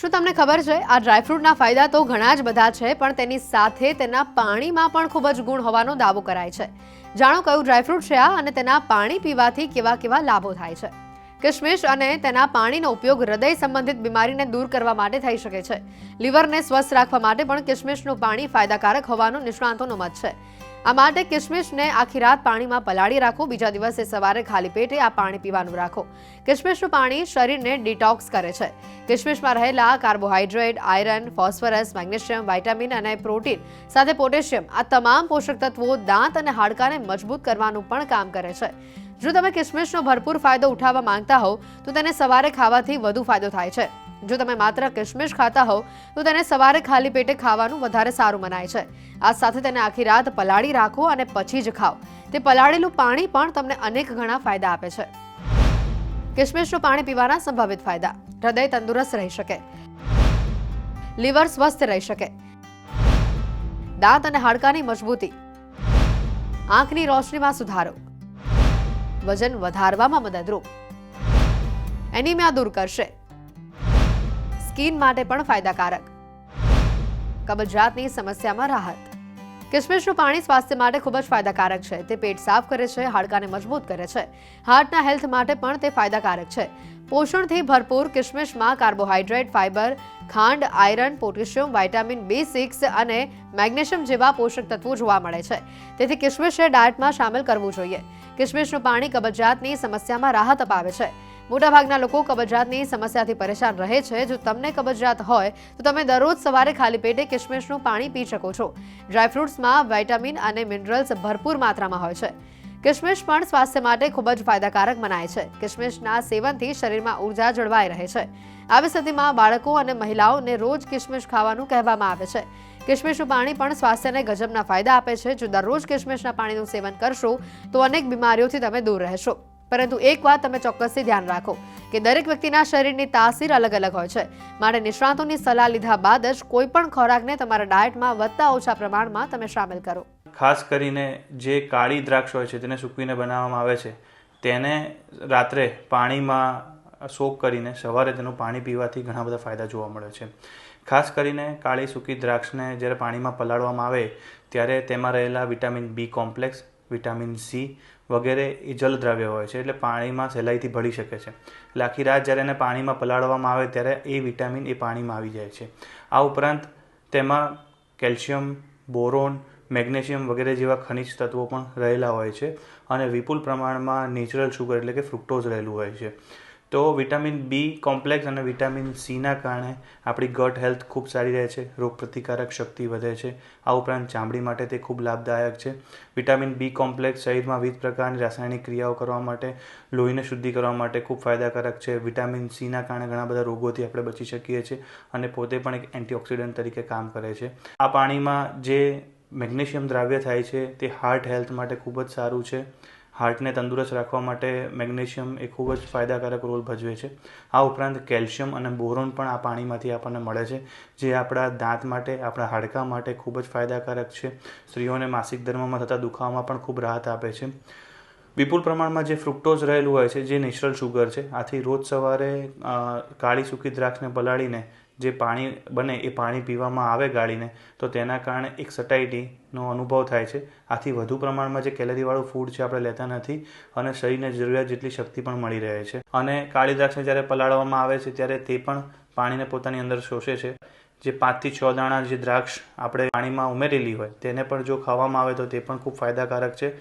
શું તમને ખબર છે આ ડ્રાયફ્રૂટના ફાયદા તો ઘણા જ બધા છે, પણ તેની સાથે તેના પાણીમાં પણ ખૂબ જ ગુણ હોવાનો દાવો કરાય છે. જાણો કયું ડ્રાયફ્રૂટ છે આ અને તેના પાણી પીવાથી કેવા કેવા લાભો થાય છે. કિશમિશ અને તેના પાણીનો ઉપયોગ હૃદય સંબંધિત બીમારીને દૂર કરવા માટે થઈ શકે છે. લીવરને સ્વસ્થ રાખવા માટે પણ કિશમિશનું પાણી ફાયદાકારક હોવાનું નિષ્ણાતોનું મત છે. આ માટે કિશમિશને આખી રાત પાણીમાં પલાળી રાખો. બીજા દિવસે સવારે ખાલી પેટે આ પાણી પીવાનું રાખો. કિશમિશનું પાણી શરીરને ડિટોક્સ કરે છે. કિશમિશમાં રહેલા carbohydrate, iron, phosphorus, magnesium, vitamin અને પ્રોટીન સાથે પોટેશિયમ આ તમામ પોષક તત્વો દાંત અને હાડકાને મજબૂત કરવાનું પણ કામ કરે છે. જો તમે કિશમિશનો ભરપૂર ફાયદો ઉઠાવવા માંગતા હો તો તેને સવારે ખાવાથી વધુ ફાયદો થાય છે. જો તમે માત્ર કિશમિશ ખાતા હો તો તેને સવારે ખાલી પેટે ખાવાનું વધારે સારું મનાય છે. આ સાથે તેને આખી રાત પલાળી રાખો અને પછી જ ખાઓ. તે પલાળેલું પાણી પણ તમને અનેક ગણા ફાયદા આપે છે. કિશમિશનું પાણી પીવાના સંભવિત ફાયદા: હૃદય તંદુરસ્ત રહી શકે, લીવર સ્વસ્થ રહી શકે, દાંત અને હાડકાની મજબૂતી, આંખની રોશનીમાં સુધારો, વજન વધારવામાં મદદરૂપ, એનિમિયા દૂર કરશે, સ્કિન માટે પણ ફાયદાકારક, કબજિયાતની સમસ્યામાં રાહત. કિશમિશનું પાણી સ્વાસ્થ્ય માટે ખૂબ જ ફાયદાકારક છે. તે પેટ સાફ કરે છે, હાડકાને મજબૂત કરે છે, હાર્ટના હેલ્થ માટે પણ તે ફાયદાકારક છે. પોષણથી ભરપૂર કિશમિશમાં કાર્બોહાઈડ્રેટ, ફાઇબર, ખાંડ, આયરન, પોટેશિયમ, વિટામિન B6 અને મેગ્નેશિયમ જેવા પોષક તત્વો જોવા મળે છે. તેથી કિશમિશને ડાયટમાં સામેલ કરવું જોઈએ. કિશમિશનું પાણી કબજિયાતની સમસ્યામાં રાહત અપાવે છે. મોટાભાગના લોકો કબજિયાતની સમસ્યાથી પરેશાન રહે છે. જો તમને કબજિયાત હોય તો તમે દરરોજ સવારે ખાલી પેટે કિશમિશનું પાણી પી શકો છો. ડ્રાયફ્રૂટ્સમાં વિટામિન અને મિનરલ્સ ભરપૂર માત્રામાં હોય છે. કિશમિશ પણ સ્વાસ્થ્ય માટે ખૂબ જ ફાયદાકારક મનાય છે. કિશમિશના સેવનથી શરીરમાં ઉર્જા જળવાઈ રહે છે. આવી સ્થિતિમાં બાળકો અને મહિલાઓને રોજ કિશમિશ ખાવાનું કહેવામાં આવે છે. કિશમિશનું પાણી પણ સ્વાસ્થ્યને ગજબના ફાયદા આપે છે. જો દરરોજ કિશમિશના પાણીનું સેવન કરશો તો અનેક બીમારીઓથી તમે દૂર રહેશો. પરંતુ એક વાત તમે ચોક્કસથી ધ્યાન રાખો કે દરેક વ્યક્તિના શરીરની તાસીર અલગ અલગ હોય છે. માટે નિષ્ણાતોની સલાહ લીધા બાદ જ કોઈ પણ ખોરાકને તમારા ડાયટમાં વધતા ઓછા પ્રમાણમાં તમે સામેલ કરો. ખાસ કરીને જે કાળી દ્રાક્ષ હોય છે તેને સૂકવીને બનાવવામાં આવે છે, તેને રાત્રે પાણીમાં સોક કરીને સવારે તેનું પાણી પીવાથી ઘણા બધા ફાયદા જોવા મળે છે. ખાસ કરીને કાળી સૂકી દ્રાક્ષને જ્યારે પાણીમાં પલાળવામાં આવે ત્યારે તેમાં રહેલા vitamin B complex, vitamin C વગેરે એ જલદ્રાવ્ય હોય છે, એટલે પાણીમાં સહેલાઈથી ભળી શકે છે. એટલે આખી રાત જ્યારે એને પાણીમાં પલાળવામાં આવે ત્યારે એ વિટામિન એ પાણીમાં આવી જાય છે. આ ઉપરાંત તેમાં કેલ્શિયમ, બોરોન, મેગ્નેશિયમ વગેરે જેવા ખનિજ તત્વો પણ રહેલા હોય છે અને વિપુલ પ્રમાણમાં નેચરલ શુગર એટલે કે ફ્રુક્ટોઝ રહેલું હોય છે. તો વિટામિન B કોમ્પ્લેક્સ અને વિટામિન Cના કારણે આપણી ગટ હેલ્થ ખૂબ સારી રહે છે, રોગપ્રતિકારક શક્તિ વધે છે. આ ઉપરાંત ચામડી માટે તે ખૂબ લાભદાયક છે. વિટામિન B કોમ્પ્લેક્સ શરીરમાં વિવિધ પ્રકારની રાસાયણિક ક્રિયાઓ કરવા માટે, લોહીને શુદ્ધિ કરવા માટે ખૂબ ફાયદાકારક છે. વિટામિન Cના કારણે ઘણા બધા રોગોથી આપણે બચી શકીએ છીએ અને પોતે પણ એક એન્ટીઓક્સિડન્ટ તરીકે કામ કરે છે. આ પાણીમાં જે મેગ્નેશિયમ દ્રાવ્ય થાય છે તે હાર્ટ હેલ્થ માટે ખૂબ જ સારું છે. હાર્ટને તંદુરસ્ત રાખવા માટે મેગ્નેશિયમ એ ખૂબ જ ફાયદાકારક રોલ ભજવે છે. આ ઉપરાંત કેલ્શિયમ અને બોરોન પણ આ પાણીમાંથી આપણને મળે છે, જે આપણા દાંત માટે, આપણા હાડકાં માટે ખૂબ જ ફાયદાકારક છે. સ્ત્રીઓને માસિક ધર્મમાં થતા દુખાવામાં પણ ખૂબ રાહત આપે છે. વિપુલ પ્રમાણમાં જે ફ્રુક્ટોઝ રહેલું હોય છે જે નેચરલ શુગર છે, આથી રોજ સવારે કાળી સૂકી દ્રાક્ષને પલાળીને જે પાણી બને એ પાણી પીવામાં આવે ગાળીને, તો તેના કારણે એક સટાઈટીનો અનુભવ થાય છે. આથી વધુ પ્રમાણમાં જે કેલરીવાળું ફૂડ છે આપણે લેતા નથી અને શરીરને જરૂરિયાત જેટલી શક્તિ પણ મળી રહે છે. અને કાળી દ્રાક્ષને જ્યારે પલાળવામાં આવે છે ત્યારે તે પણ પાણીને પોતાની અંદર શોષે છે. જે 5 થી 6 દાણા જે દ્રાક્ષ આપણે પાણીમાં ઉમેરેલી હોય તેને પણ જો ખાવામાં આવે તો તે પણ ખૂબ ફાયદાકારક છે.